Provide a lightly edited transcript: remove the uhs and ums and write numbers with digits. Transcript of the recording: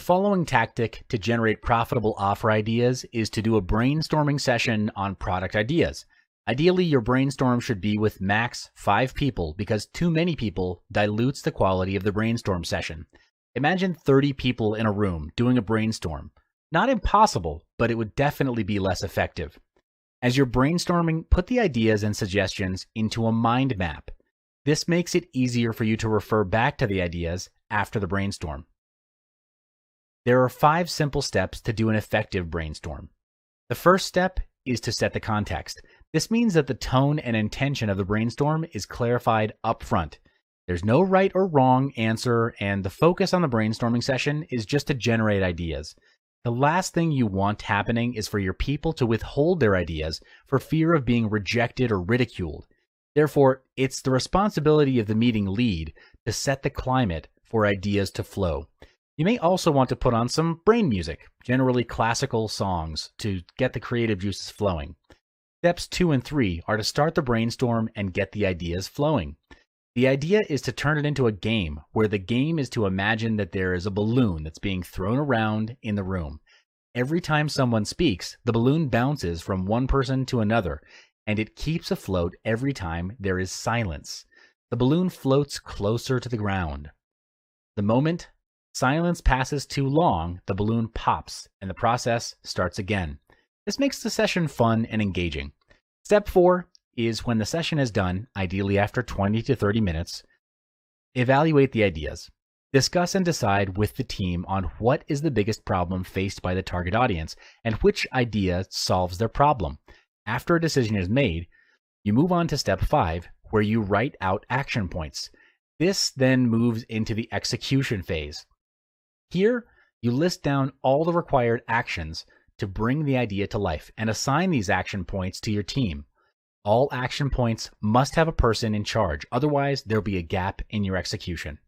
following tactic to generate profitable offer ideas is to do a brainstorming session on product ideas. Ideally, your brainstorm should be with max 5 people because too many people dilutes the quality of the brainstorm session. Imagine 30 people in a room doing a brainstorm. Not impossible, but it would definitely be less effective. As you're brainstorming, put the ideas and suggestions into a mind map. This makes it easier for you to refer back to the ideas after the brainstorm. There are 5 simple steps to do an effective brainstorm. The first step is to set the context. This means that the tone and intention of the brainstorm is clarified up front. There's no right or wrong answer, and the focus on the brainstorming session is just to generate ideas. The last thing you want happening is for your people to withhold their ideas for fear of being rejected or ridiculed. Therefore, it's the responsibility of the meeting lead to set the climate for ideas to flow. You may also want to put on some brain music, generally classical songs, to get the creative juices flowing. Steps 2 and 3 are to start the brainstorm and get the ideas flowing. The idea is to turn it into a game, where the game is to imagine that there is a balloon that's being thrown around in the room. Every time someone speaks, the balloon bounces from one person to another, and it keeps afloat every time there is silence. The balloon floats closer to the ground. The moment silence passes too long, the balloon pops, and the process starts again. This makes the session fun and engaging. Step 4 is when the session is done, ideally after 20 to 30 minutes, evaluate the ideas. Discuss and decide with the team on what is the biggest problem faced by the target audience and which idea solves their problem. After a decision is made, you move on to step 5, where you write out action points. This then moves into the execution phase. Here, you list down all the required actions to bring the idea to life and assign these action points to your team. All action points must have a person in charge, otherwise there'll be a gap in your execution.